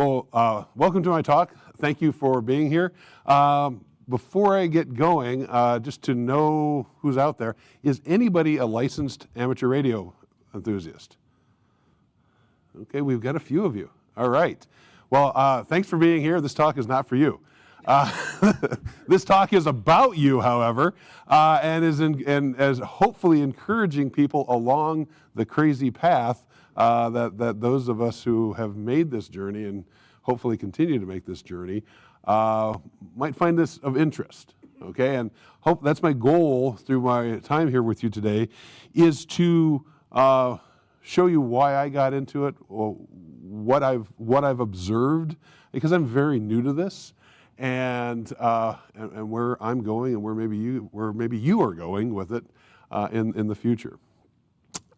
Welcome to my talk. Thank you for being here. Before I get going, just to know who's out there, is anybody a licensed amateur radio enthusiast? Okay, we've got a few of you. All right. Well, thanks for being here. This talk is not for you. This talk is about you, however, and is hopefully encouraging people along the crazy path that those of us who have made this journey and hopefully continue to make this journey might find this of interest. Okay, and that's my goal through my time here with you today, is to show you why I got into it, what I've observed, because I'm very new to this. And where I'm going, and where maybe you are going with it in the future.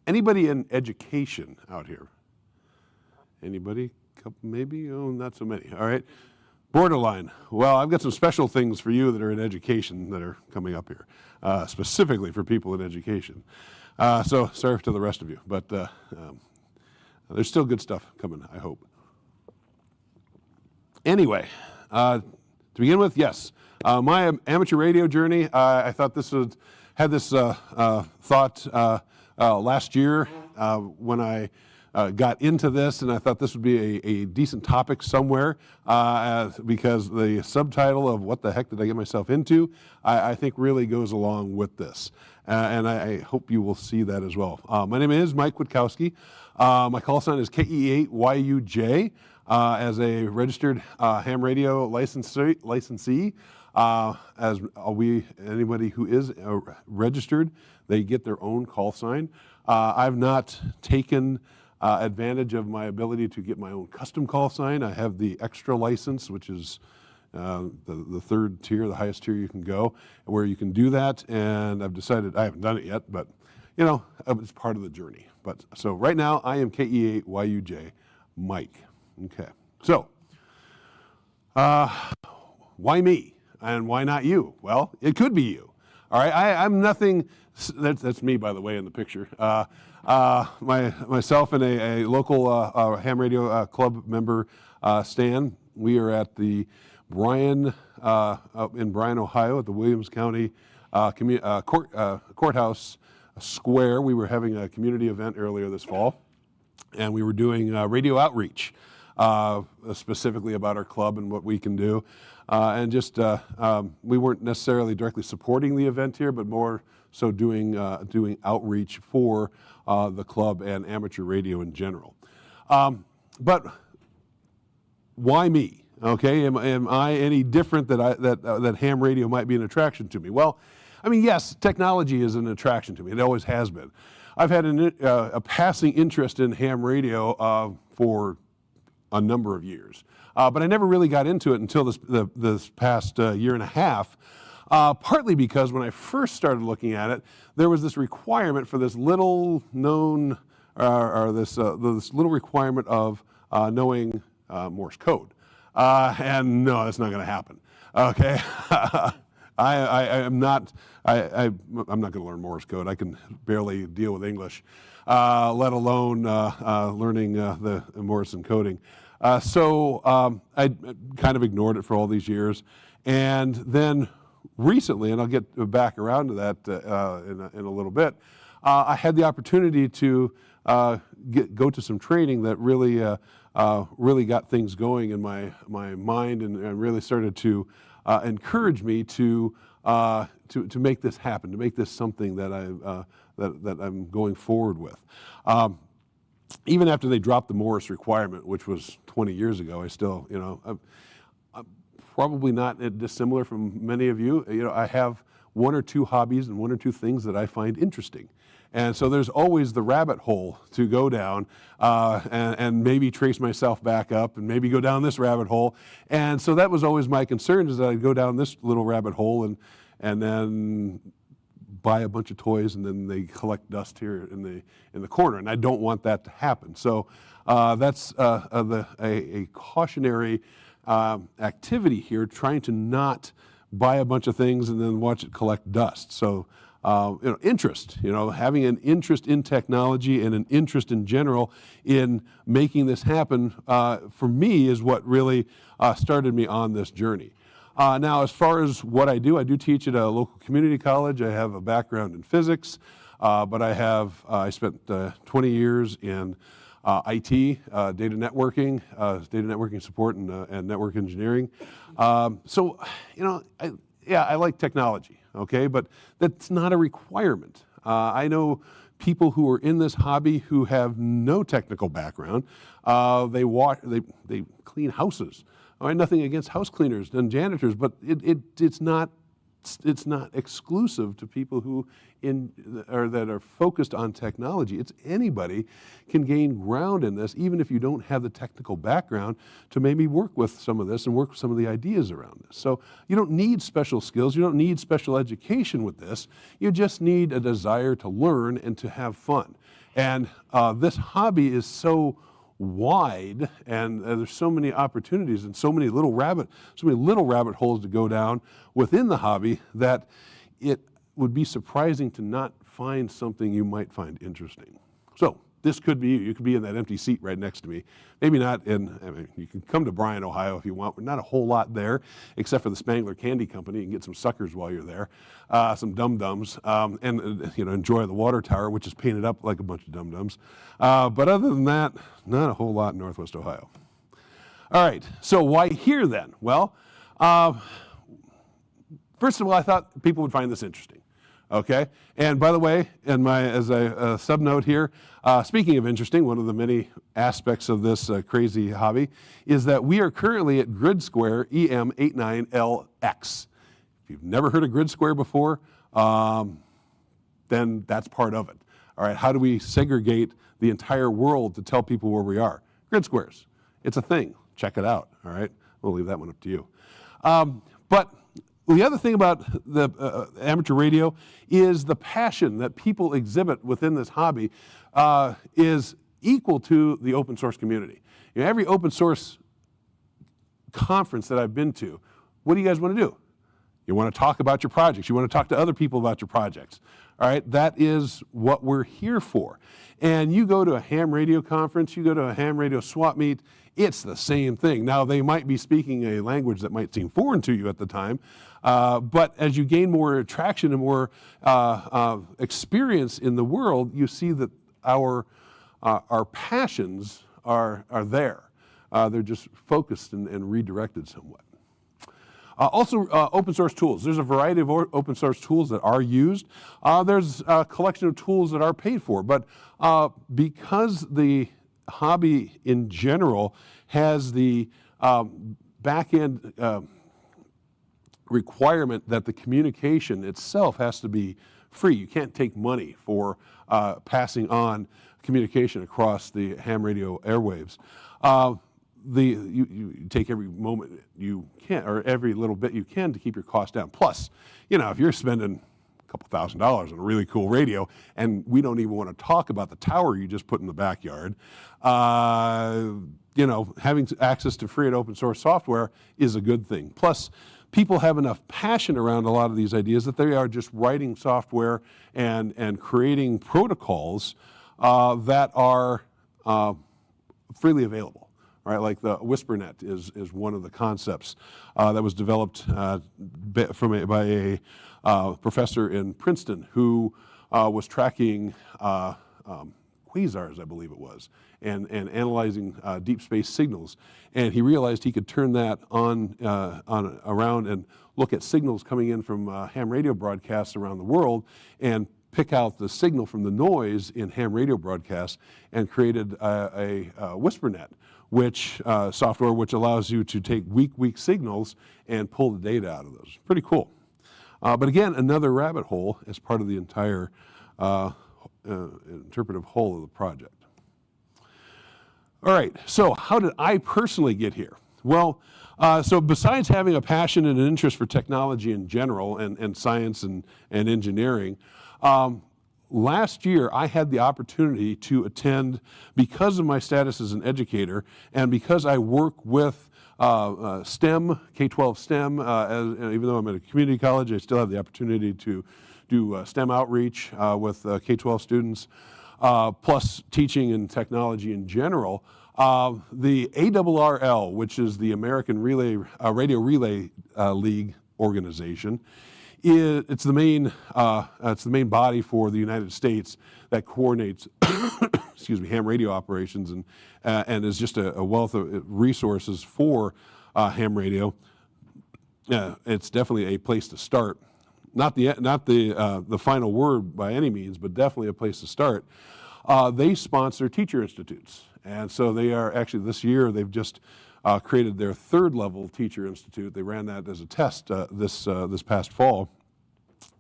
Anybody in education out here? Anybody? Maybe? Oh, not so many. All right. Borderline. Well, I've got some special things for you that are in education that are coming up here, specifically for people in education. So sorry to the rest of you, but there's still good stuff coming, I hope. Anyway. To begin with, yes, my amateur radio journey, I thought had this thought last year when I got into this, and I thought this would be a decent topic somewhere because the subtitle of what the heck did I get myself into, I think really goes along with this. And I hope you will see that as well. My name is Mike Witkowski. My call sign is KE8YUJ. As a registered ham radio licensee, anybody who is registered, they get their own call sign. I've not taken advantage of my ability to get my own custom call sign. I have the extra license, which is the third tier, the highest tier you can go, where you can do that. And I've decided, I haven't done it yet, but you know, it's part of the journey. But so right now, I am KE8YUJ Mike. Okay, so why me and why not you? Well, it could be you. All right, I'm nothing. That's me, by the way, in the picture. Myself and a local ham radio club member, Stan. We are at the Bryan in Bryan, Ohio, at the Williams County Courthouse Square. We were having a community event earlier this fall, and we were doing radio outreach. Specifically about our club and what we can do. And just, we weren't necessarily directly supporting the event here, but more so doing outreach for the club and amateur radio in general. But why me? Okay, am I any different that ham radio might be an attraction to me? Well, I mean, yes, technology is an attraction to me. It always has been. I've had a passing interest in ham radio for a number of years. But I never really got into it until this past year and a half, partly because when I first started looking at it, there was this requirement for this little known, this little requirement of knowing Morse code. And no, that's not going to happen. Okay, I'm not going to learn Morse code. I can barely deal with English, let alone learning the Morse encoding. So I kind of ignored it for all these years, and then recently, and I'll get back around to that in a little bit, I had the opportunity to go to some training that really got things going in my mind, and really started to encourage me to make this happen, to make this something that I'm going forward with. Even after they dropped the Morse requirement, which was 20 years ago, I still, you know, I'm probably not dissimilar from many of you. You know, I have one or two hobbies and one or two things that I find interesting. And so there's always the rabbit hole to go down and maybe trace myself back up and maybe go down this rabbit hole. And so that was always my concern, is that I'd go down this little rabbit hole and then buy a bunch of toys, and then they collect dust here in the corner, and I don't want that to happen. So that's a cautionary activity here, trying to not buy a bunch of things and then watch it collect dust. So interest, having an interest in technology and an interest in general in making this happen, for me is what really started me on this journey. Now, as far as what I do teach at a local community college. I have a background in physics, but I spent 20 years in IT, data networking support, and network engineering. So, I like technology, okay, but that's not a requirement. I know people who are in this hobby who have no technical background. They clean houses. I have nothing against house cleaners and janitors, but it's not exclusive to people who that are focused on technology. It's anybody can gain ground in this, even if you don't have the technical background, to maybe work with some of this and work with some of the ideas around this. So you don't need special skills, you don't need special education with this. You just need a desire to learn and to have fun. And this hobby is so wide, and there's so many opportunities and so many little rabbit holes to go down within the hobby that it would be surprising to not find something you might find interesting. So this could be you. You could be in that empty seat right next to me. Maybe not you can come to Bryan, Ohio if you want. We're not a whole lot there, except for the Spangler Candy Company. You can get some suckers while you're there, some dum-dums, and enjoy the water tower, which is painted up like a bunch of dum-dums. But other than that, not a whole lot in Northwest Ohio. All right, so why here then? Well, first of all, I thought people would find this interesting. Okay, and by the way, as a sub-note here, speaking of interesting, one of the many aspects of this crazy hobby is that we are currently at Grid Square EM89LX. If you've never heard of Grid Square before, then that's part of it. All right, how do we segregate the entire world to tell people where we are? Grid squares, it's a thing. Check it out. All right, we'll leave that one up to you. But the other thing about the amateur radio is the passion that people exhibit within this hobby is equal to the open source community. Every open source conference that I've been to, what do you guys want to do? You want to talk about your projects. You want to talk to other people about your projects. All right, that is what we're here for. And you go to a ham radio conference, you go to a ham radio swap meet, it's the same thing. Now, they might be speaking a language that might seem foreign to you at the time, but as you gain more traction and more experience in the world, you see that our passions are there. They're just focused and redirected somewhat. Also, open source tools. There's a variety of open source tools that are used. There's a collection of tools that are paid for, but because the hobby in general has the back-end requirement that the communication itself has to be free. You can't take money for passing on communication across the ham radio airwaves. You take every moment you can, or every little bit you can, to keep your costs down. Plus, if you're spending a couple $1,000s on a really cool radio, and we don't even want to talk about the tower you just put in the backyard, having access to free and open source software is a good thing. Plus, people have enough passion around a lot of these ideas that they are just writing software and creating protocols that are freely available. Right, like the WhisperNet is one of the concepts that was developed by a professor in Princeton who was tracking quasars, I believe it was, and analyzing deep space signals. And he realized he could turn that on around and look at signals coming in from ham radio broadcasts around the world and pick out the signal from the noise in ham radio broadcasts, and created a WhisperNet, which software which allows you to take weak signals and pull the data out of those. Pretty cool. But again, another rabbit hole as part of the entire interpretive whole of the project. All right, so how did I personally get here? Well, so besides having a passion and an interest for technology in general and science and engineering, last year, I had the opportunity to attend, because of my status as an educator and because I work with STEM, K-12 STEM, even though I'm at a community college, I still have the opportunity to do STEM outreach with K-12 students, plus teaching and technology in general. The ARRL, which is the American Radio Relay League organization, it's the main body for the United States that coordinates excuse me, ham radio operations and is just a wealth of resources for ham radio. It's definitely a place to start. Not the final word by any means, but definitely a place to start. They sponsor teacher institutes, and so they are actually this year they've just created their third level teacher institute. They ran that as a test this past fall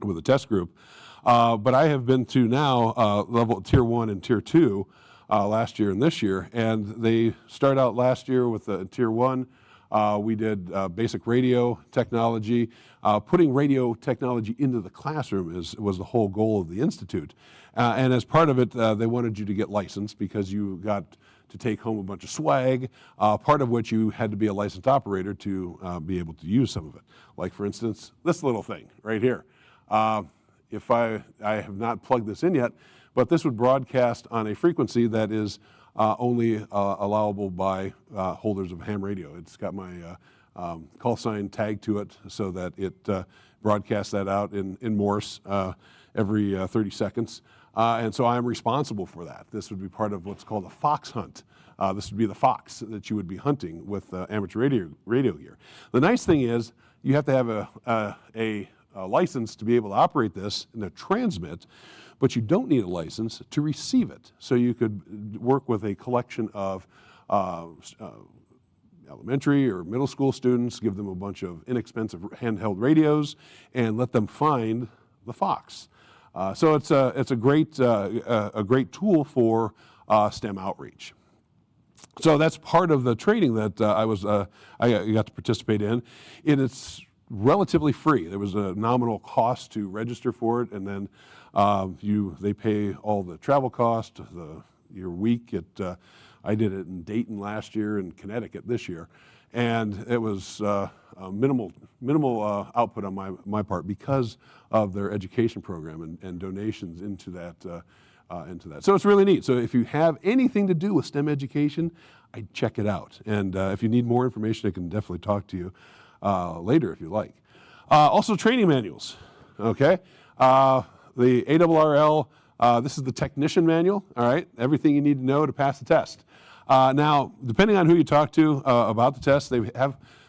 with a test group. But I have been to now level Tier 1 and Tier 2 last year and this year, and they start out last year with Tier 1. We did basic radio technology. Putting radio technology into the classroom was the whole goal of the Institute. And as part of it, they wanted you to get licensed because you got to take home a bunch of swag, part of which you had to be a licensed operator to be able to use some of it. Like, for instance, this little thing right here. If I have not plugged this in yet, but this would broadcast on a frequency that is only allowable by holders of ham radio. It's got my call sign tagged to it so that it broadcasts that out in Morse every 30 seconds. And so I'm responsible for that. This would be part of what's called a fox hunt. This would be the fox that you would be hunting with amateur radio gear. The nice thing is you have to have a license to be able to operate this and to transmit, but you don't need a license to receive it. So you could work with a collection of elementary or middle school students, give them a bunch of inexpensive handheld radios, and let them find the fox. So it's a great tool for STEM outreach. So that's part of the training that I got to participate in. It's relatively free. There was a nominal cost to register for it, and then they pay all the travel cost, your week. I did it in Dayton last year and Connecticut this year, and it was minimal output on my part because of their education program and donations into that. So it's really neat. So if you have anything to do with STEM education, I'd check it out. And if you need more information, I can definitely talk to you later if you like. Also training manuals, okay? The ARRL, this is the technician manual, all right? Everything you need to know to pass the test. Now, depending on who you talk to about the test, they've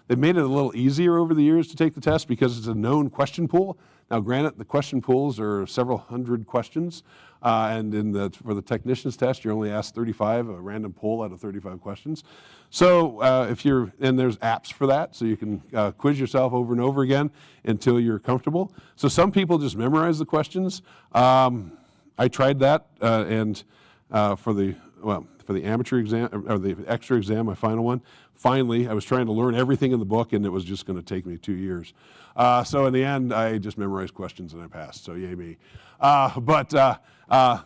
made it a little easier over the years to take the test because it's a known question pool. Now, granted, the question pools are several hundred questions, and for the technician's test, you're only asked 35, a random poll out of 35 questions. So and there's apps for that, so you can quiz yourself over and over again until you're comfortable. So some people just memorize the questions. I tried that, and for the amateur exam, or the extra exam, my final one, finally, I was trying to learn everything in the book, and it was just going to take me 2 years. So in the end, I just memorized questions and I passed, so yay me. But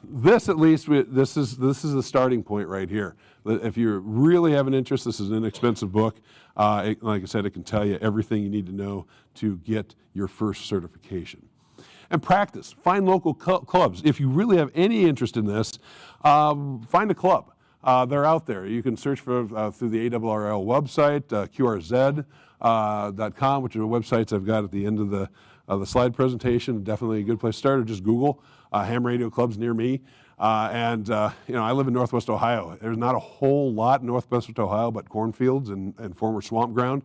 this, at least, this is the starting point right here. If you really have an interest, this is an inexpensive book. Like I said, it can tell you everything you need to know to get your first certification. And practice. Find local clubs. If you really have any interest in this, find a club. They're out there. You can search for through the ARRL website, QRZ.com, which are websites I've got at the end of the slide presentation. Definitely a good place to start, or just Google ham radio clubs near me. I live in Northwest Ohio. There's not a whole lot in Northwest Ohio but cornfields and former swamp ground,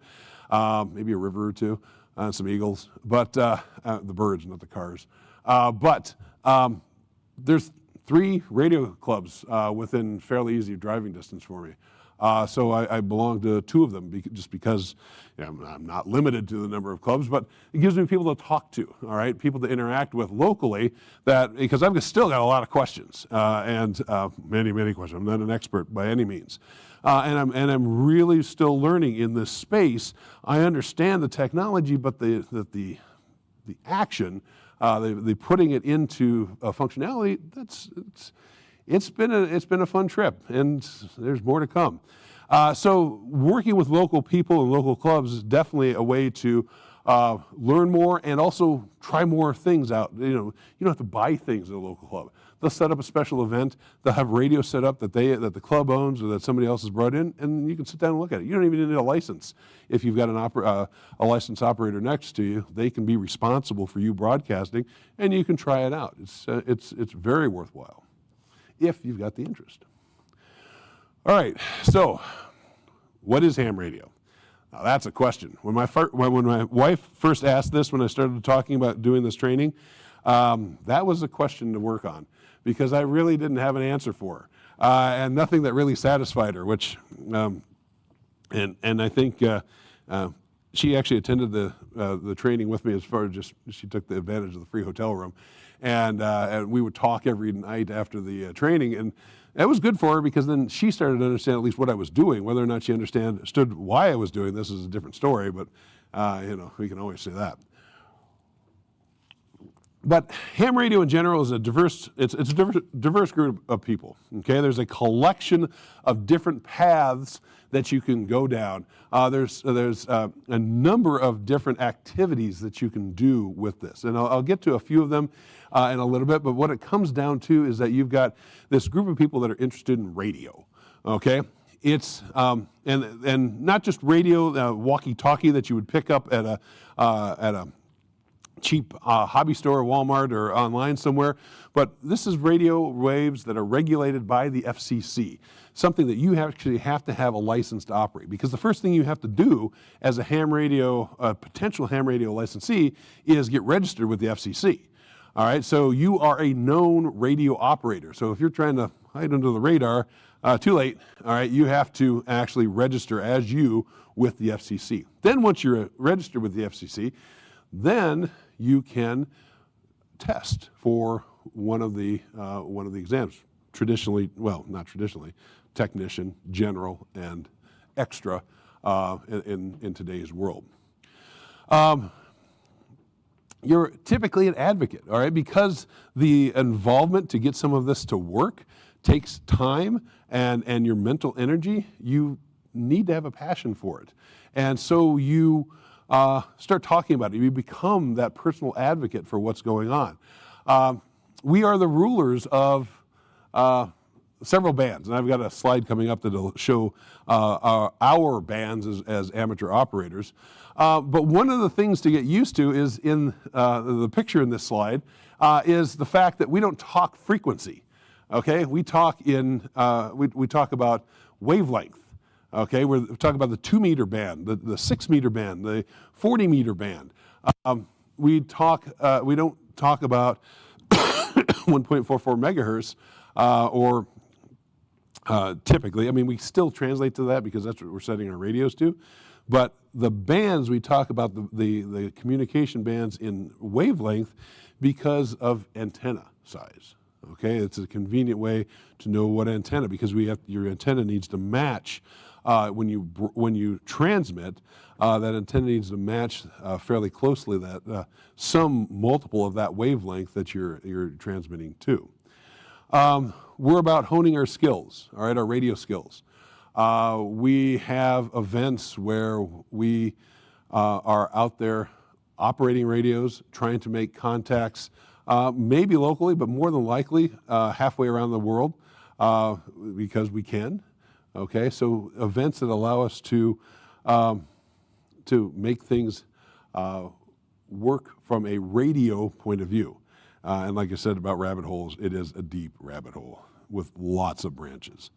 maybe a river or two, some eagles, but the birds, not the cars. But there's 3 radio clubs within fairly easy driving distance for me. So I belong to 2 of them just because I'm not limited to the number of clubs, but it gives me people to talk to, all right, people to interact with locally, because I've still got a lot of questions and many, many questions. I'm not an expert by any means. And I'm really still learning in this space. I understand the technology, but the action, the putting it into functionality, it's been a fun trip, and there's more to come. So working with local people and local clubs is definitely a way to learn more and also try more things out. You know, you don't have to buy things at a local club. They'll set up a special event. They'll have radio set up that the club owns or that somebody else has brought in, and you can sit down and look at it. You don't even need a license. If you've got a licensed operator next to you, they can be responsible for you broadcasting, and you can try it out. It's very worthwhile if you've got the interest. All right, so what is ham radio? Now that's a question. When my wife first asked this, when I started talking about doing this training, that was a question to work on, because I really didn't have an answer for her, and nothing that really satisfied her. Which, and I think she actually attended the training with me, as far as just she took the advantage of the free hotel room, and we would talk every night after the training, and that was good for her, because then she started to understand at least what I was doing. Whether or not she understood why I was doing this is a different story, but you know, we can always say that. But ham radio in general is a diverse group of people. Okay, there's a collection of different paths that you can go down. There's a number of different activities that you can do with this, and I'll get to a few of them in a little bit. But what it comes down to is that you've got this group of people that are interested in radio. Okay, it's and not just radio, walkie-talkie that you would pick up at a cheap hobby store, Walmart, or online somewhere, but this is radio waves that are regulated by the FCC, something that you actually have to have a license to operate, because the first thing you have to do as a potential ham radio licensee is get registered with the FCC. All right, so you are a known radio operator. So if you're trying to hide under the radar, too late. All right, you have to actually register as you with the FCC. Then once you're registered with the FCC, then you can test for one of the exams. Traditionally, well, not traditionally, technician, general, and extra in today's world. You're typically an advocate, all right, because the involvement to get some of this to work takes time and your mental energy. You need to have a passion for it, and so you start talking about it. You become that personal advocate for what's going on. We are the rulers of several bands, and I've got a slide coming up that'll show our bands as amateur operators. But one of the things to get used to is in the picture in this slide is the fact that we don't talk frequency. Okay, we talk we talk about wavelength. Okay, we're talking about the 2-meter band, the 6-meter band, the 40-meter band. We don't talk about 1.44 megahertz or typically. I mean, we still translate to that because that's what we're setting our radios to. But the bands, we talk about the communication bands in wavelength because of antenna size. Okay, it's a convenient way to know what antenna, because your antenna needs to match. When you transmit, that antenna needs to match fairly closely that some multiple of that wavelength that you're transmitting to. We're about honing our skills, all right, our radio skills. We have events where we are out there operating radios, trying to make contacts, maybe locally, but more than likely halfway around the world, because we can. Okay, so events that allow us to make things work from a radio point of view. And like I said about rabbit holes, it is a deep rabbit hole with lots of branches.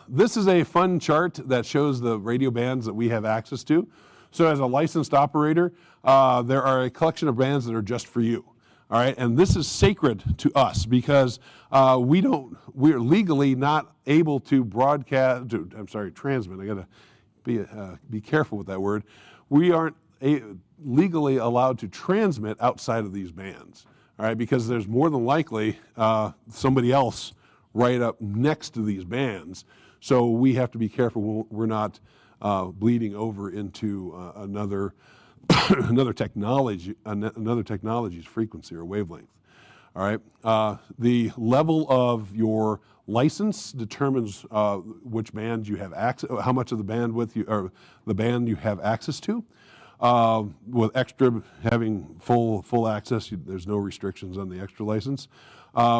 This is a fun chart that shows the radio bands that we have access to. So as a licensed operator, there are a collection of bands that are just for you. All right, and this is sacred to us because we're legally not able to transmit. I got to be careful with that word. We aren't legally allowed to transmit outside of these bands. All right, because there's more than likely somebody else right up next to these bands. So we have to be careful we're not bleeding over into another technology's frequency or wavelength. All right. The level of your license determines which band you have access, how much of the bandwidth or the band you have access to. with extra having full access. There's no restrictions on the extra license.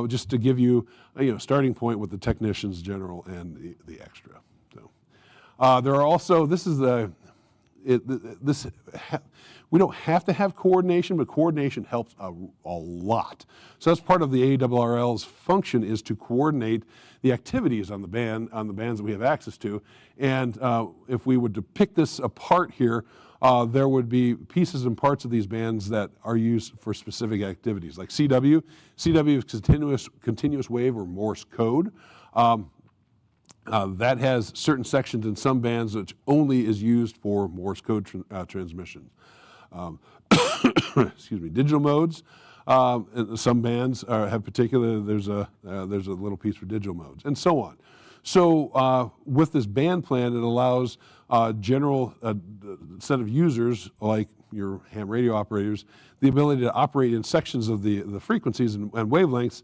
Just to give you a starting point with the technicians general and the extra. So there are also, we don't have to have coordination, but coordination helps a lot. So that's part of the ARRL's function, is to coordinate the activities on the bands that we have access to. And if we were to pick this apart here, there would be pieces and parts of these bands that are used for specific activities, like CW. CW is continuous wave or Morse code. That has certain sections in some bands which only is used for Morse code transmission. Excuse me. Digital modes. Some bands have particular. There's a little piece for digital modes, and so on. So with this band plan, it allows general set of users like your ham radio operators the ability to operate in sections of the frequencies and wavelengths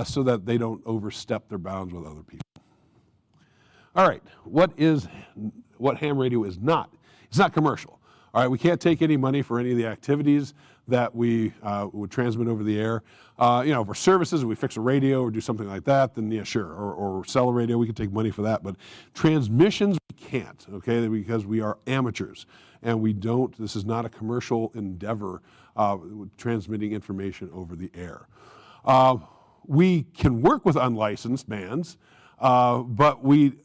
so that they don't overstep their bounds with other people. All right, what ham radio is not? It's not commercial. All right, we can't take any money for any of the activities that we would transmit over the air. For services, if we fix a radio or do something like that, then yeah, sure. Or sell a radio, we can take money for that. But transmissions, we can't, okay, because we are amateurs. And we don't, this is not a commercial endeavor transmitting information over the air. We can work with unlicensed bands, but we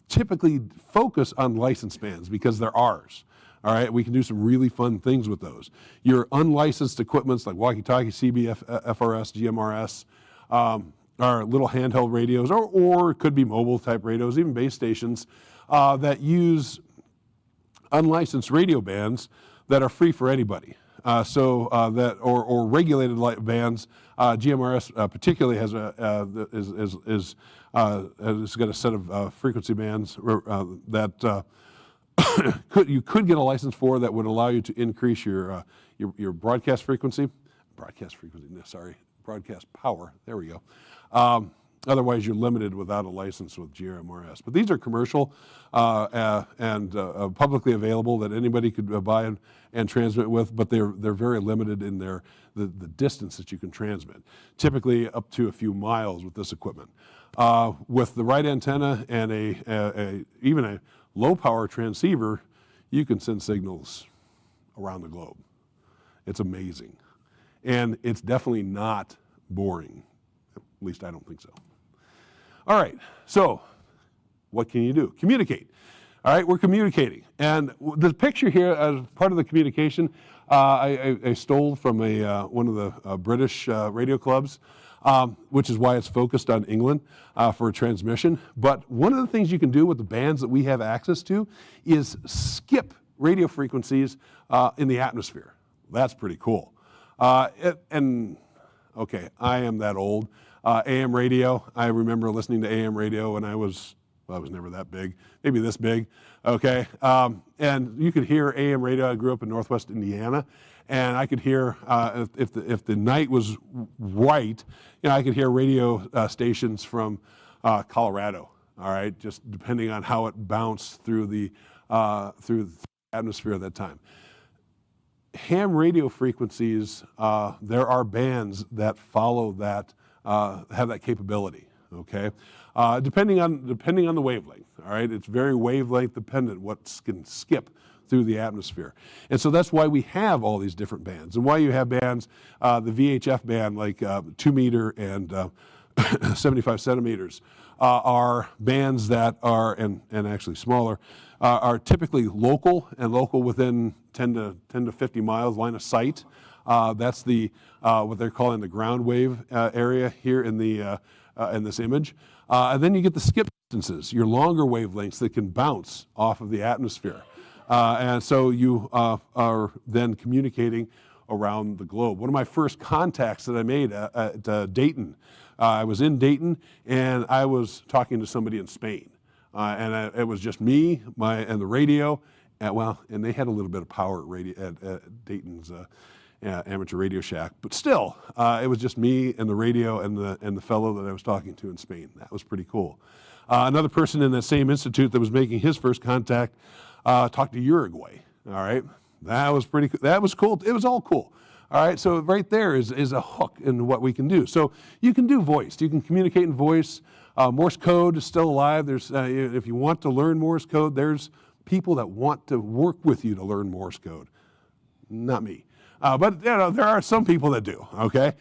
typically focus on licensed bands because they're ours. All right, we can do some really fun things with those. Your unlicensed equipments like walkie-talkie, CB, FRS, GMRS, are little handheld radios, or it could be mobile type radios, even base stations that use unlicensed radio bands that are free for anybody. Or regulated bands. GMRS particularly has got a set of frequency bands that you could get a license for that would allow you to increase your broadcast frequency. Broadcast power. There we go. Otherwise, you're limited without a license with GMRS. But these are commercial and publicly available that anybody could buy and transmit with, but they're very limited in the distance that you can transmit, typically up to a few miles with this equipment. With the right antenna and even a low power transceiver, you can send signals around the globe. It's amazing. And it's definitely not boring. At least I don't think so. All right, so what can you do? Communicate. All right, we're communicating. And the picture here as part of the communication, I stole from one of the British radio clubs, which is why it's focused on England for transmission. But one of the things you can do with the bands that we have access to is skip radio frequencies in the atmosphere. That's pretty cool. Okay, I am that old. AM radio, I remember listening to AM radio when I was never that big, maybe this big, okay? And you could hear AM radio. I grew up in Northwest Indiana, and I could hear, if the night was right, I could hear radio stations from Colorado, all right, just depending on how it bounced through the atmosphere at that time. Ham radio frequencies, there are bands that follow that, have that capability, okay? Depending on the wavelength, all right? It's very wavelength dependent what can skip through the atmosphere. And so that's why we have all these different bands, and why you have bands, the VHF band, like 2 meter and 75 centimeters, are bands that are, and actually smaller, are typically local within 10 to 50 miles line of sight. That's the what they're calling the ground wave area here in this image. And then you get the skip distances, your longer wavelengths that can bounce off of the atmosphere. And so you are then communicating around the globe. One of my first contacts that I made at Dayton, I was in Dayton and I was talking to somebody in Spain. It was just me, and the radio, and they had a little bit of power at Dayton's amateur radio shack, but still, it was just me and the radio and the fellow that I was talking to in Spain. That was pretty cool. Another person in that same institute that was making his first contact talked to Uruguay. All right, That was pretty. That was cool. It was all cool. All right, so right there is a hook in what we can do. So you can do voice. You can communicate in voice. Morse code is still alive. There's, if you want to learn Morse code, there's people that want to work with you to learn Morse code. Not me. But there are some people that do, okay?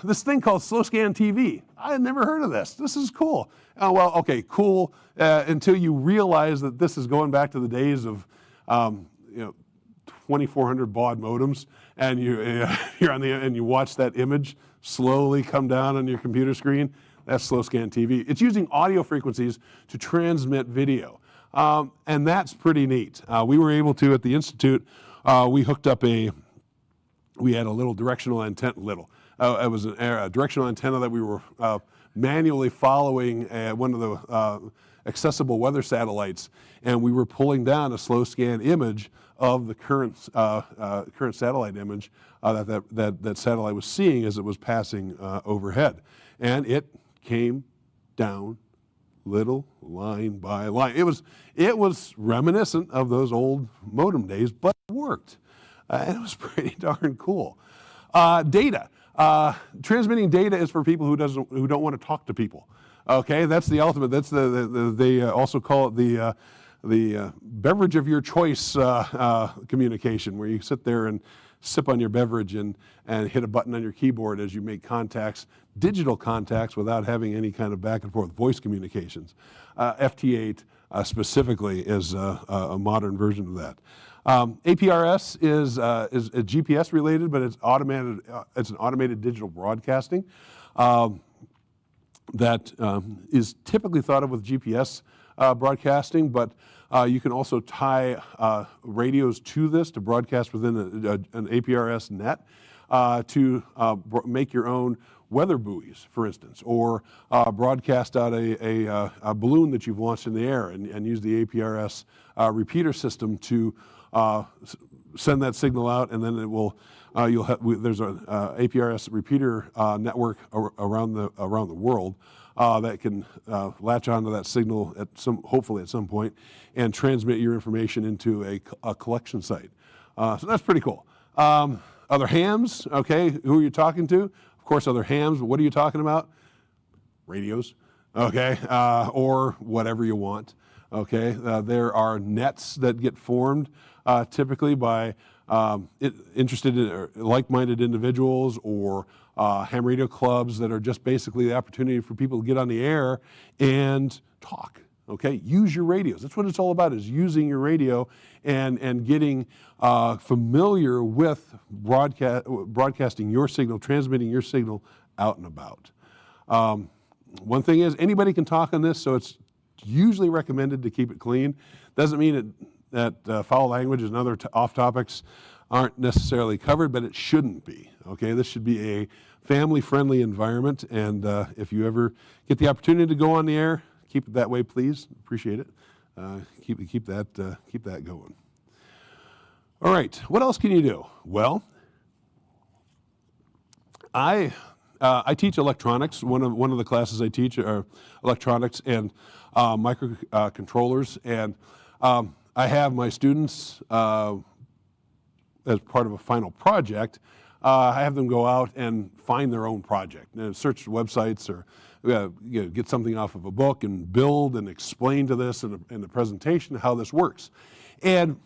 This thing called slow scan TV. I had never heard of this. This is cool. Well, okay, cool until you realize that this is going back to the days of, 2400 baud modems, and you're on the and you watch that image slowly come down on your computer screen. That's slow scan TV. It's using audio frequencies to transmit video, and that's pretty neat. We were able to at the Institute. We hooked up we had a little directional antenna. It was a directional antenna that we were manually following one of the accessible weather satellites, and we were pulling down a slow scan image of the current satellite image that satellite was seeing as it was passing overhead, and it came down little line by line. It was reminiscent of those old modem days, but it worked, and it was pretty darn cool. Data. Transmitting data is for people who don't want to talk to people. Okay, that's the ultimate. That's they also call it the beverage of your choice communication, where you sit there and sip on your beverage and hit a button on your keyboard as you make contacts, digital contacts, without having any kind of back and forth voice communications. FT8 specifically is a modern version of that. APRS is GPS related, but it's automated. It's an automated digital broadcasting that is typically thought of with GPS broadcasting, but you can also tie radios to this to broadcast within an APRS net to make your own weather buoys, for instance, or broadcast out a balloon that you've launched in the air and use the APRS repeater system to send that signal out, and then it will. There's an APRS repeater network around the world that can latch onto that signal hopefully at some point, and transmit your information into a collection site. So that's pretty cool. Other hams, okay, who are you talking to? Of course, other hams, but what are you talking about? Radios, okay, or whatever you want, okay. There are nets that get formed typically by interested in like-minded individuals or ham radio clubs that are just basically the opportunity for people to get on the air and talk. Okay, use your radios. That's what it's all about, is using your radio and getting familiar with broadcasting your signal, transmitting your signal out and about. One thing is, anybody can talk on this, so it's usually recommended to keep it clean. Doesn't mean that foul language and other off topics aren't necessarily covered, but it shouldn't be. Okay, this should be a family-friendly environment, and if you ever get the opportunity to go on the air, keep it that way, please. Appreciate it. Keep that going. All right, what else can you do? Well, I teach electronics. One of the classes I teach are electronics and microcontrollers, and I have my students as part of a final project. I have them go out and find their own project, and search websites or get something off of a book and build and explain to this in the presentation how this works. And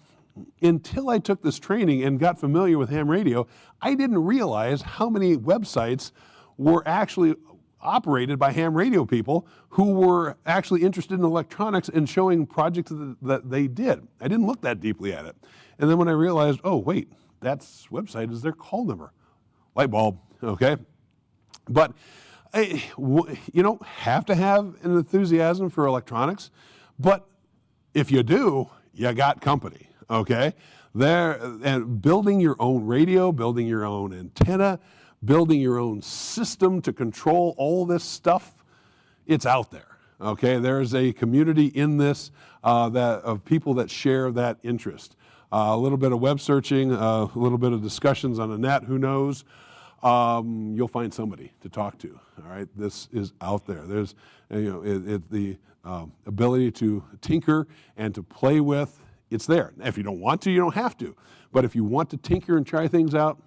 until I took this training and got familiar with ham radio, I didn't realize how many websites were actually operated by ham radio people who were actually interested in electronics and showing projects that they did. I didn't look that deeply at it. And then when I realized, oh wait, that website is their call number. Light bulb, okay? But you don't have to have an enthusiasm for electronics, but if you do, you got company, okay? And building your own radio, building your own antenna, building your own system to control all this stuff, it's out there, okay? There's a community in this of people that share that interest. A little bit of web searching, a little bit of discussions on the net, who knows? You'll find somebody to talk to, all right? This is out there. There's, the ability to tinker and to play with it's there. If you don't want to, you don't have to. But if you want to tinker and try things out,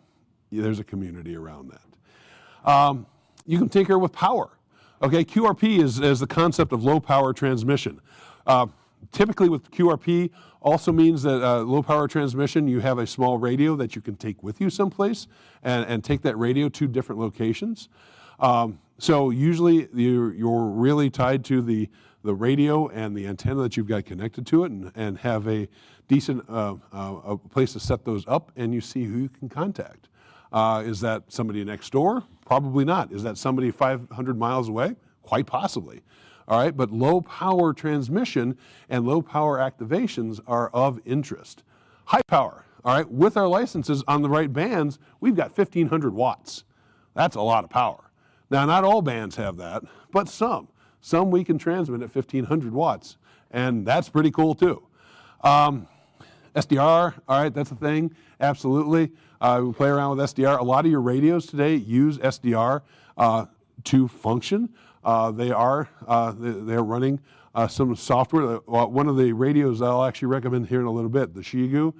there's a community around that. You can tinker with power. Okay, QRP is the concept of low power transmission. Typically with QRP also means that low power transmission, you have a small radio that you can take with you someplace and take that radio to different locations. So usually you're really tied to the radio and the antenna that you've got connected to it, and have a decent a place to set those up, and you see who you can contact. Is that somebody next door? Probably not. Is that somebody 500 miles away? Quite possibly. All right, but low power transmission and low power activations are of interest. High power, all right, with our licenses on the right bands, we've got 1,500 watts. That's a lot of power. Now, not all bands have that, but some. Some we can transmit at 1,500 watts, and that's pretty cool too. SDR, all right, that's a thing, absolutely. We play around with SDR. A lot of your radios today use SDR to function. They're running some software. One of the radios I'll actually recommend here in a little bit, the Xiegu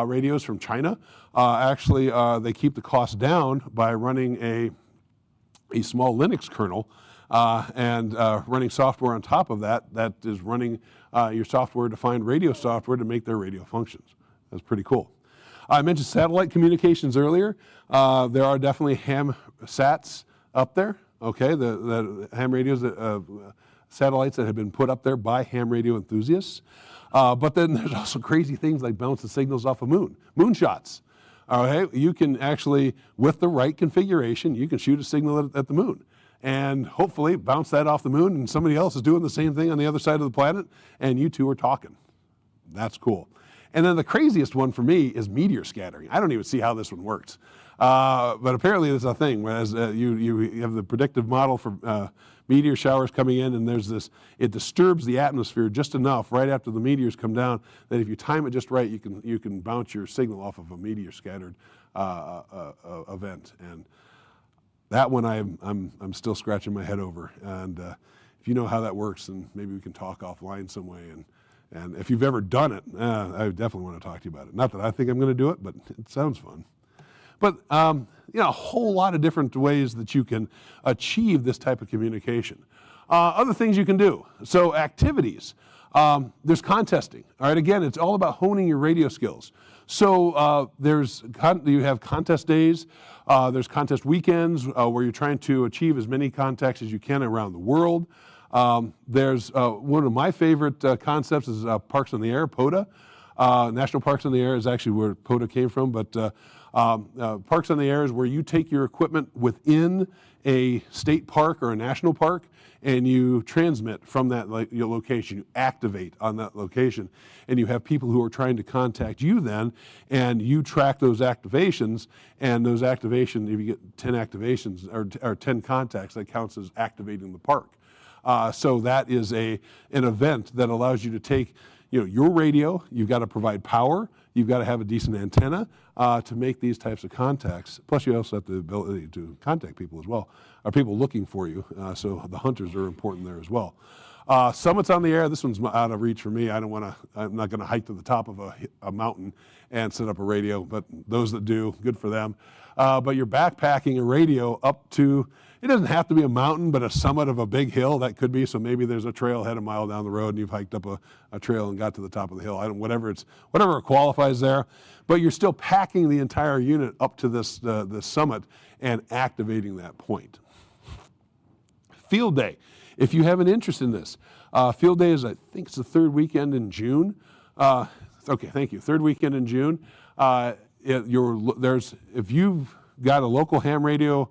radios from China. Actually, they keep the cost down by running a small Linux kernel and running software on top of that is running your software-defined radio software to make their radio functions. That's pretty cool. I mentioned satellite communications earlier. There are definitely ham sats up there. Okay, the ham radios, satellites that have been put up there by ham radio enthusiasts. But then there's also crazy things like bouncing signals off a moonshots. Okay, you can actually, with the right configuration, you can shoot a signal at the moon and hopefully bounce that off the moon, and somebody else is doing the same thing on the other side of the planet, and you two are talking. That's cool. And then the craziest one for me is meteor scattering. I don't even see how this one works. But apparently it's a thing, whereas you have the predictive model for meteor showers coming in, and there's this, it disturbs the atmosphere just enough right after the meteors come down that if you time it just right, you can bounce your signal off of a meteor scattered event. And that one I'm still scratching my head over. And if you know how that works, then maybe we can talk offline some way. And if you've ever done it, I definitely want to talk to you about it. Not that I think I'm going to do it, but it sounds fun. But a whole lot of different ways that you can achieve this type of communication. Other things you can do. So activities. There's contesting. All right, again, it's all about honing your radio skills. So you have contest days. There's contest weekends where you're trying to achieve as many contacts as you can around the world. There's one of my favorite concepts is Parks on the Air, POTA. National Parks on the Air is actually where POTA came from, but Parks on the Air is where you take your equipment within a state park or a national park and you transmit from that your location, you activate on that location, and you have people who are trying to contact you then, and you track those activations, and those activations, if you get 10 activations or 10 contacts, that counts as activating the park. So that is an event that allows you to take your radio, you've got to provide power, you've got to have a decent antenna to make these types of contacts. Plus you also have the ability to contact people as well, or people looking for you. So the hunters are important there as well. Summits on the Air, this one's out of reach for me. I'm not going to hike to the top of a mountain and set up a radio, but those that do, good for them. But you're backpacking a radio up to, it doesn't have to be a mountain, but a summit of a big hill, that could be. So maybe there's a trailhead a mile down the road and you've hiked up a trail and got to the top of the hill. Whatever qualifies there. But you're still packing the entire unit up to this summit and activating that point. Field day. If you have an interest in this, Field day is, I think it's the third weekend in June. Okay, thank you. Third weekend in June. If you've got a local ham radio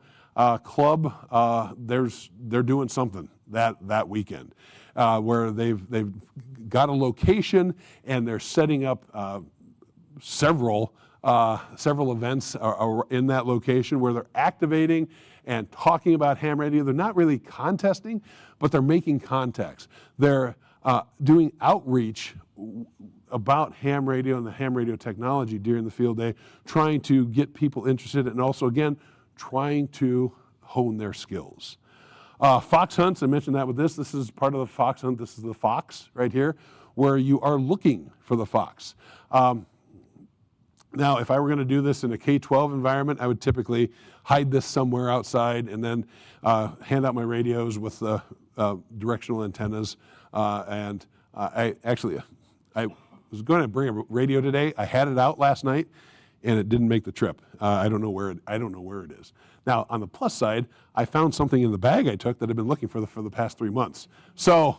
club, they're doing something that weekend where they've got a location and they're setting up several events in that location where they're activating and talking about ham radio. They're not really contesting, but they're making contacts. They're doing outreach about ham radio and the ham radio technology during the field day, trying to get people interested and also, again, trying to hone their skills. Fox hunts, I mentioned that with this. This is part of the fox hunt. This is the fox right here, where you are looking for the fox. Now, if I were going to do this in a K-12 environment, I would typically hide this somewhere outside and then hand out my radios with the directional antennas. I was going to bring a radio today. I had it out last night, and it didn't make the trip. I don't know where it is. Now, on the plus side, I found something in the bag I took that I've been looking for the past 3 months. So,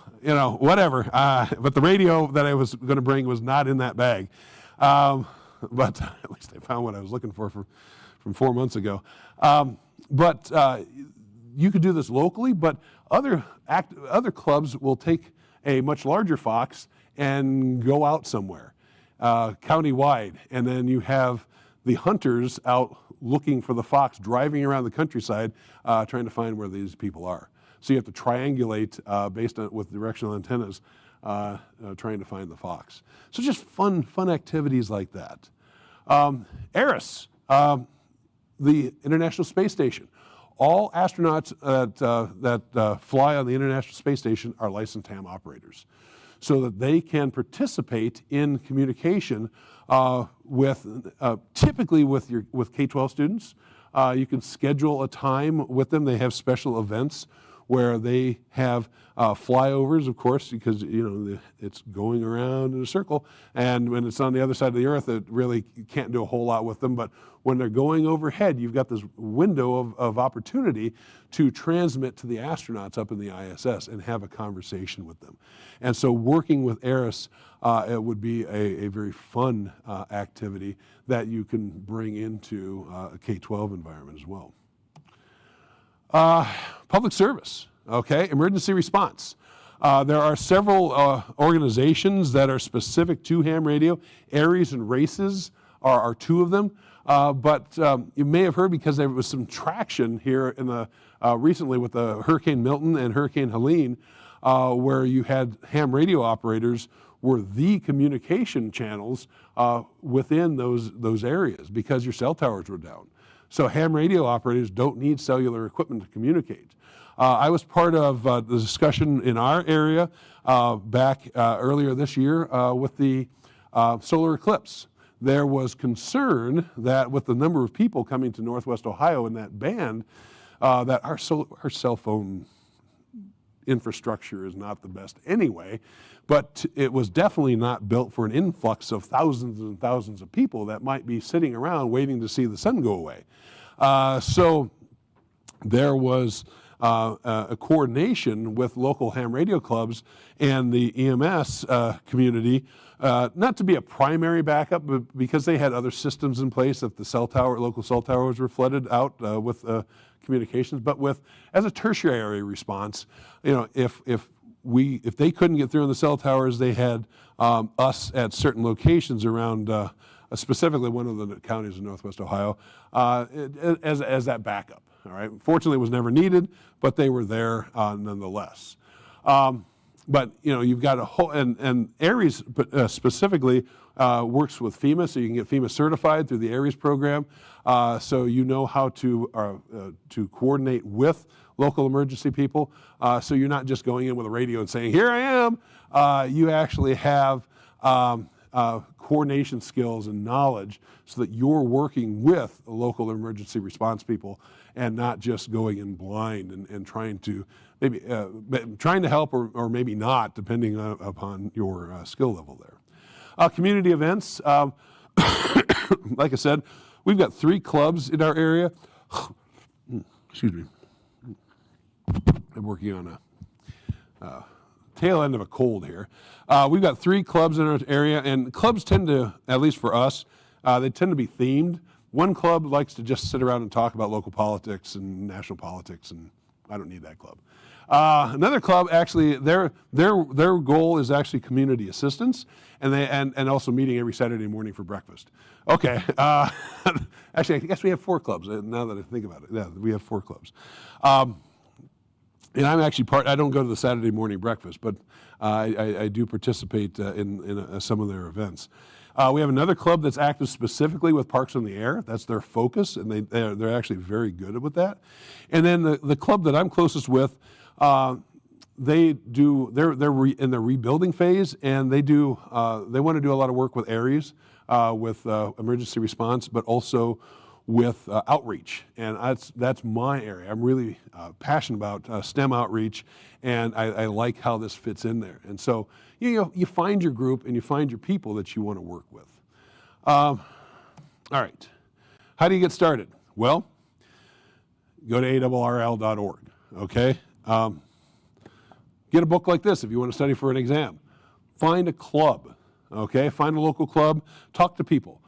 whatever. But the radio that I was going to bring was not in that bag. But at least I found what I was looking for from 4 months ago. But you could do this locally, but other clubs will take a much larger fox and go out somewhere, county-wide, and then you have the hunters out looking for the fox, driving around the countryside, trying to find where these people are. So you have to triangulate with directional antennas, trying to find the fox. So just fun activities like that. ARISS, the International Space Station. All astronauts that fly on the International Space Station are licensed ham operators, so that they can participate in communication typically with K-12 students. You can schedule a time with them. They have special events where they have flyovers, of course, because it's going around in a circle, and when it's on the other side of the Earth, it really can't do a whole lot with them. But when they're going overhead, you've got this window of opportunity to transmit to the astronauts up in the ISS and have a conversation with them. And so working with ARISS, it would be a very fun activity that you can bring into a K-12 environment as well. Public service, okay, emergency response. There are several organizations that are specific to ham radio. ARES and RACES are two of them. But you may have heard, because there was some traction here in recently with the Hurricane Milton and Hurricane Helene, where you had ham radio operators were the communication channels within those areas because your cell towers were down. So ham radio operators don't need cellular equipment to communicate. I was part of the discussion in our area back earlier this year with the solar eclipse. There was concern that with the number of people coming to Northwest Ohio in that band, that our cell phone infrastructure is not the best anyway, but it was definitely not built for an influx of thousands and thousands of people that might be sitting around waiting to see the sun go away. So there was a coordination with local ham radio clubs and the EMS community, not to be a primary backup, but because they had other systems in place if the local cell towers were flooded out with communications, but as a tertiary response, if they couldn't get through on the cell towers, they had us at certain locations around specifically one of the counties in Northwest Ohio as that backup. All right. Fortunately, it was never needed, but they were there nonetheless. But you've got a whole, and ARES specifically works with FEMA, so you can get FEMA certified through the ARES program. So you know how to coordinate with local emergency people. So you're not just going in with a radio and saying, "Here I am." You actually have coordination skills and knowledge so that you're working with local emergency response people and not just going in blind and trying to help or maybe not, depending upon your skill level there. Community events, like I said, we've got 3 clubs in our area. Excuse me. I'm working on a tail end of a cold here. We've got 3 clubs in our area, and clubs tend to, at least for us, they tend to be themed. One club likes to just sit around and talk about local politics and national politics, and I don't need that club. Another club, actually, their goal is actually community assistance, and also meeting every Saturday morning for breakfast. Okay, actually, I guess we have 4 clubs now that I think about it. Yeah, we have 4 clubs. And I'm actually I don't go to the Saturday morning breakfast, but I do participate in some of their events. We have another club that's active specifically with Parks on the Air. That's their focus, and they're actually very good with that. And then the club that I'm closest with, they're in the rebuilding phase, and they want to do a lot of work with areas, with emergency response, but also with outreach, and that's my area. I'm really passionate about STEM outreach, and I like how this fits in there. And so you find your group and you find your people that you want to work with. All right, how do you get started? Well, go to ARRL.org. Okay, get a book like this if you want to study for an exam. Find a club. Okay, find a local club. Talk to people.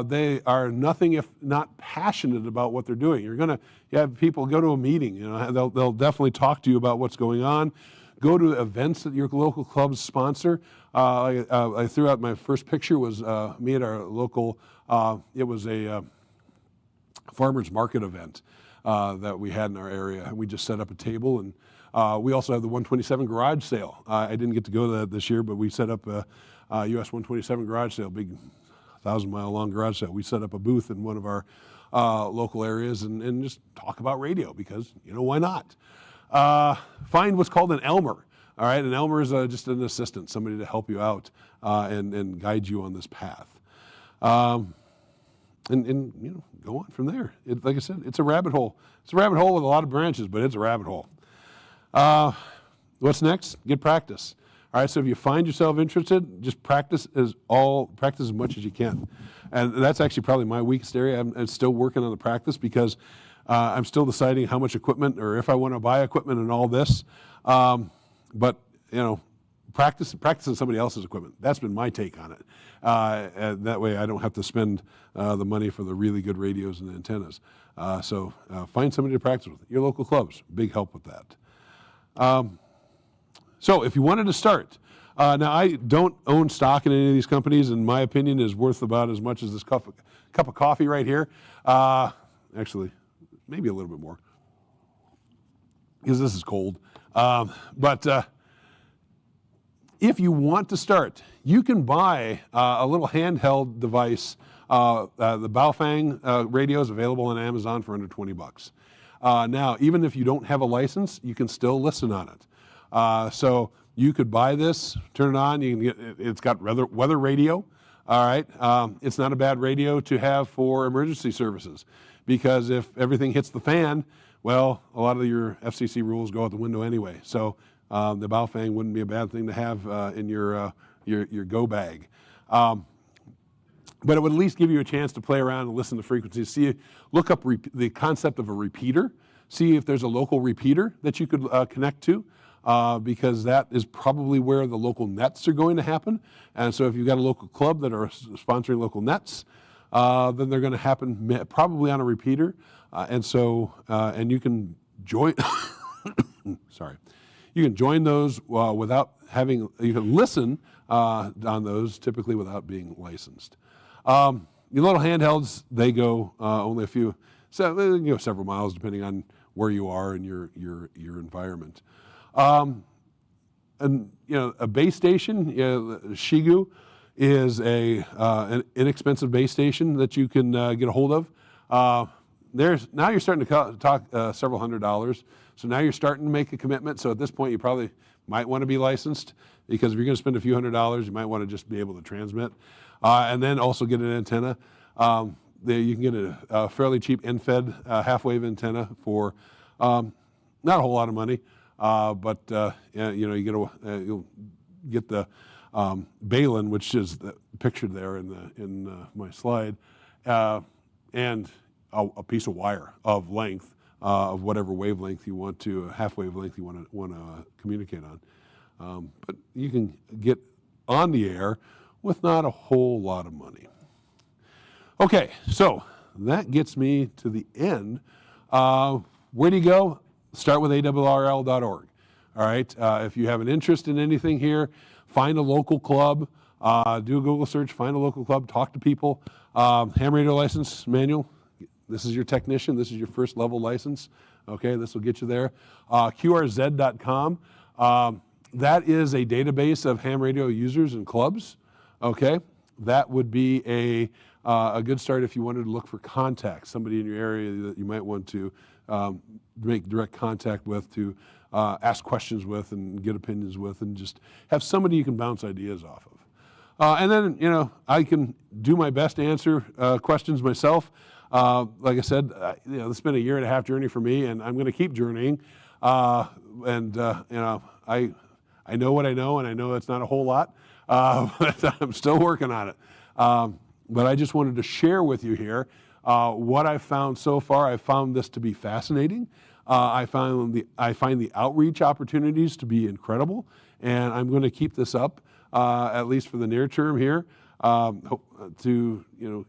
They are nothing if not passionate about what they're doing. You're going to have people go to a meeting. They'll definitely talk to you about what's going on. Go to events that your local clubs sponsor. I threw out my first picture was me at our local. It was a farmers market event that we had in our area. We just set up a table, and we also have the 127 garage sale. I didn't get to go to that this year, but we set up a US 127 garage sale, big 1,000-mile long garage sale. We set up a booth in one of our local areas and just talk about radio because, why not? Find what's called an Elmer. All right, an Elmer is just an assistant, somebody to help you out and guide you on this path. And go on from there. Like I said, it's a rabbit hole. It's a rabbit hole with a lot of branches, but it's a rabbit hole. What's next? Get practice. All right, so if you find yourself interested, just practice as much as you can. And that's actually probably my weakest area. I'm still working on the practice because I'm still deciding how much equipment or if I want to buy equipment and all this. But, practicing somebody else's equipment. That's been my take on it. And that way I don't have to spend the money for the really good radios and antennas. So find somebody to practice with. Your local clubs, big help with that. So if you wanted to start, now I don't own stock in any of these companies, and my opinion is worth about as much as this cup of coffee right here. Actually, maybe a little bit more, because this is cold. But if you want to start, you can buy a little handheld device. The Baofeng radio is available on Amazon for under $20. Now, even if you don't have a license, you can still listen on it. So you could buy this, turn it on. You can get. It's got weather radio. All right, it's not a bad radio to have for emergency services, because if everything hits the fan, well, a lot of your FCC rules go out the window anyway. So the Baofeng wouldn't be a bad thing to have in your go bag. But it would at least give you a chance to play around and listen to frequencies. Look up the concept of a repeater. See if there's a local repeater that you could connect to. Because that is probably where the local nets are going to happen. And so if you've got a local club that are sponsoring local nets, then they're going to happen probably on a repeater. And you can join, sorry, you can join those without having, you can listen on those typically without being licensed. Your little handhelds, they go only a few, so they can go several miles depending on where you are in your environment. And a base station, Shigu, is an inexpensive base station that you can get a hold of. Now you're starting to talk several $100s. So now you're starting to make a commitment. So at this point, you probably might want to be licensed, because if you're going to spend a few $100s, you might want to just be able to transmit, and then also get an antenna. You can get a fairly cheap end-fed half-wave antenna for not a whole lot of money. But you'll get the Balun, which is pictured there in my slide, and a piece of wire of length of whatever wavelength you want to, half wavelength you want to communicate on. But you can get on the air with not a whole lot of money. Okay, so that gets me to the end. Where do you go? Start with ARRL.org. All right. If you have an interest in anything here, find a local club. Do a Google search. Find a local club. Talk to people. Ham radio license manual. This is your technician. This is your first level license. Okay. This will get you there. QRZ.com. That is a database of ham radio users and clubs. Okay. That would be a good start if you wanted to look for contacts, somebody in your area that you might want to make direct contact with to ask questions with and get opinions with, and just have somebody you can bounce ideas off of. And then, I can do my best to answer questions myself. Like I said, this has been a 1.5-year journey for me, and I'm going to keep journeying. I know what I know, and I know it's not a whole lot, but I'm still working on it. But I just wanted to share with you here what I've found so far. I found this to be fascinating. I find the outreach opportunities to be incredible, and I'm going to keep this up at least for the near term here to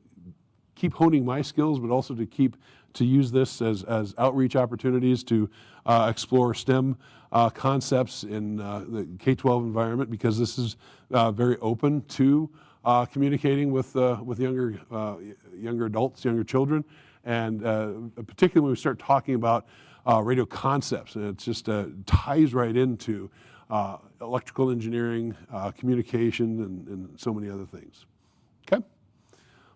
keep honing my skills, but also to use this as outreach opportunities to explore STEM concepts in the K-12 environment, because this is very open to communicating with younger adults, younger children, and particularly when we start talking about radio concepts, and it just ties right into electrical engineering, communication, and so many other things. Okay.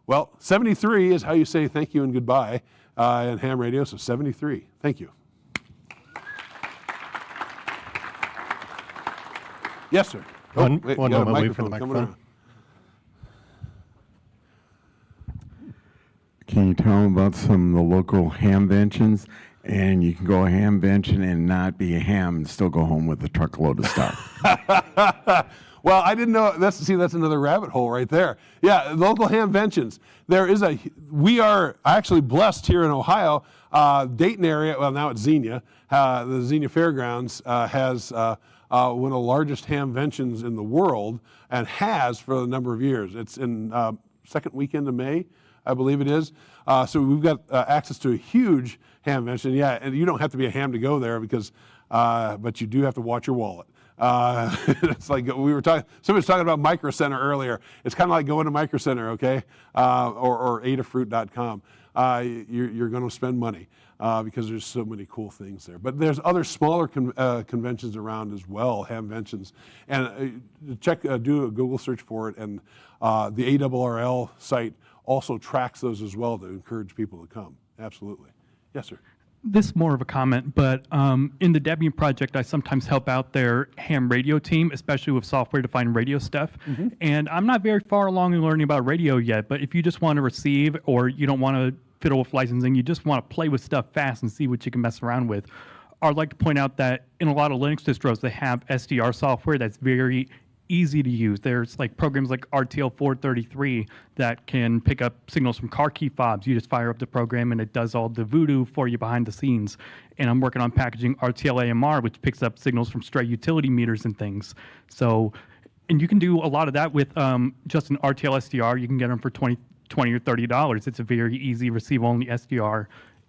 Well, 73 is how you say thank you and goodbye in ham radio, so 73. Thank you. Yes, sir. One moment, wait for the microphone. Can you tell them about some of the local hamventions? And you can go hamvention and not be a ham and still go home with a truckload of stuff. Well, I didn't know. That's another rabbit hole right there. Yeah, local hamventions. We are actually blessed here in Ohio. Dayton area, well, now it's Xenia. The Xenia Fairgrounds has one of the largest hamventions in the world, and has for a number of years. It's in second weekend of May, I believe it is. So we've got access to a huge hamvention. Yeah, and you don't have to be a ham to go there, because, but you do have to watch your wallet. It's like somebody was talking about Micro Center earlier. It's kind of like going to Micro Center, okay, or Adafruit.com. You're going to spend money because there's so many cool things there. But there's other smaller conventions around as well, hamventions, and do a Google search for it, and the ARRL site also tracks those as well to encourage people to come. Absolutely. Yes, sir. This is more of a comment, but in the Debian project, I sometimes help out their ham radio team, especially with software-defined radio stuff. Mm-hmm. And I'm not very far along in learning about radio yet, but if you just want to receive, or you don't want to fiddle with licensing, you just want to play with stuff fast and see what you can mess around with, I'd like to point out that in a lot of Linux distros, they have SDR software that's very easy to use. There's like programs like RTL 433 that can pick up signals from car key fobs. You just fire up the program and it does all the voodoo for you behind the scenes. And I'm working on packaging RTL AMR, which picks up signals from stray utility meters and things. So, and you can do a lot of that with just an RTL SDR. You can get them for $20 or $30. It's a very easy receive-only SDR,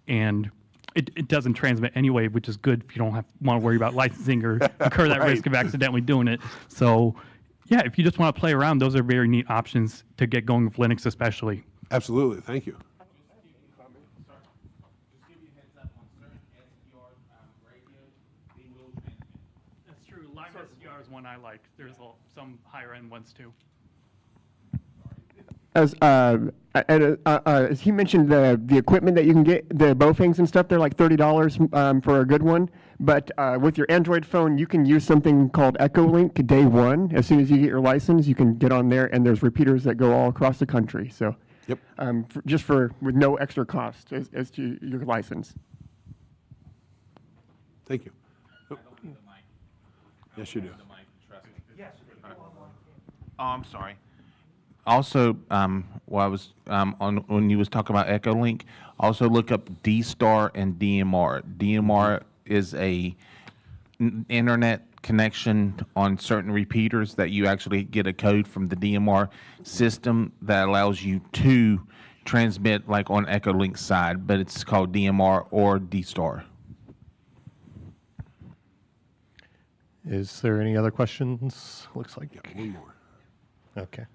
and it doesn't transmit anyway, which is good if you don't want to worry about licensing or incur that risk of accidentally doing it. So, yeah, if you just want to play around, those are very neat options to get going with Linux especially. Absolutely. Thank you. That's true. Live SDR is one I like. There's some higher-end ones, too. As he mentioned, the equipment that you can get, the Baofengs and stuff, they're like $30 for a good one. But with your Android phone, you can use something called Echolink day one. As soon as you get your license, you can get on there, and there's repeaters that go all across the country. So, yep. With no extra cost as to your license. Thank you. Oh. Yes, you do. Yes. Oh, I'm sorry. Also, when you was talking about Echolink, also look up D-Star and DMR. DMR is a internet connection on certain repeaters that you actually get a code from the DMR system that allows you to transmit like on Echolink side, but it's called DMR or D-Star. Is there any other questions? Looks like. Yeah, one more. Okay.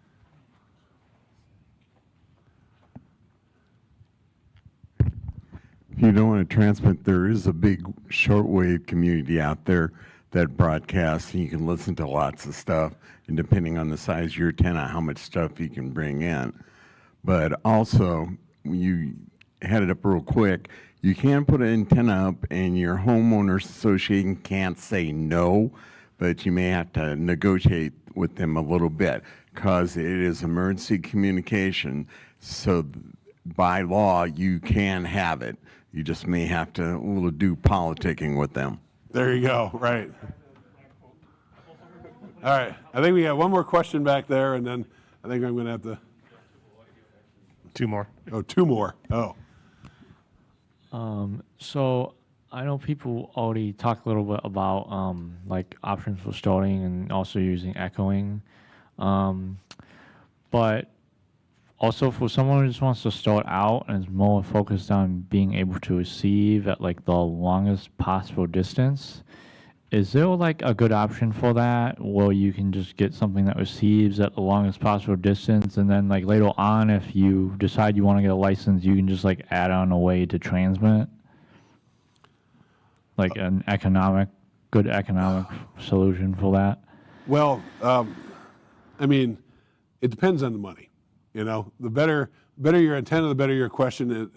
If you don't want to transmit, there is a big shortwave community out there that broadcasts, and you can listen to lots of stuff, and depending on the size of your antenna, how much stuff you can bring in. But also, head it up real quick. You can put an antenna up, and your homeowners association can't say no, but you may have to negotiate with them a little bit because it is emergency communication. So by law, you can have it. You just may have to a little do politicking with them. There you go, right. All right, I think we got one more question back there, and then I think I'm going to have to, 2 more. oh, 2 more. Oh, So I know people already talked a little bit about like options for starting and also using echoing, but also for someone who just wants to start out and is more focused on being able to receive at like the longest possible distance, is there like a good option for that where you can just get something that receives at the longest possible distance, and then like later on if you decide you want to get a license, you can just like add on a way to transmit? Like an good economic solution for that? well, I mean, it depends on the money. You know, the better your antenna, the better your question,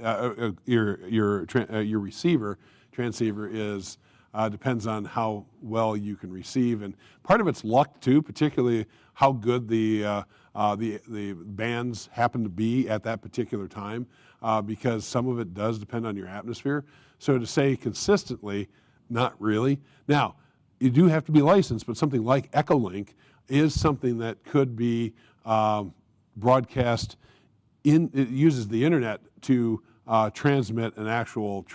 your receiver, transceiver is. Depends on how well you can receive, and part of it's luck too, particularly how good the bands happen to be at that particular time, because some of it does depend on your atmosphere. So to say consistently, not really. Now, you do have to be licensed, but something like Echolink is something that could be broadcast it uses the internet to transmit an actual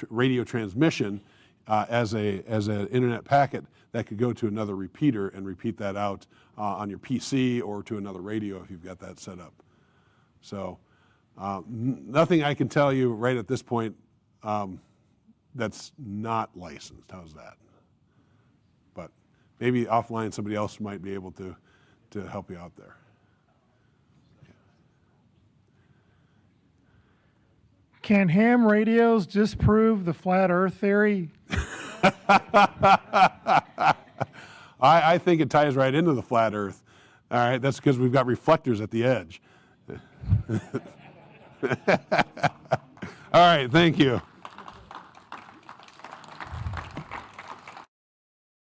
radio transmission as an internet packet that could go to another repeater and repeat that out on your PC or to another radio if you've got that set up. So nothing I can tell you right at this point that's not licensed. How's that? But maybe offline somebody else might be able to help you out there. Can ham radios disprove the flat earth theory? I think it ties right into the flat earth. All right, that's because we've got reflectors at the edge. All right, thank you.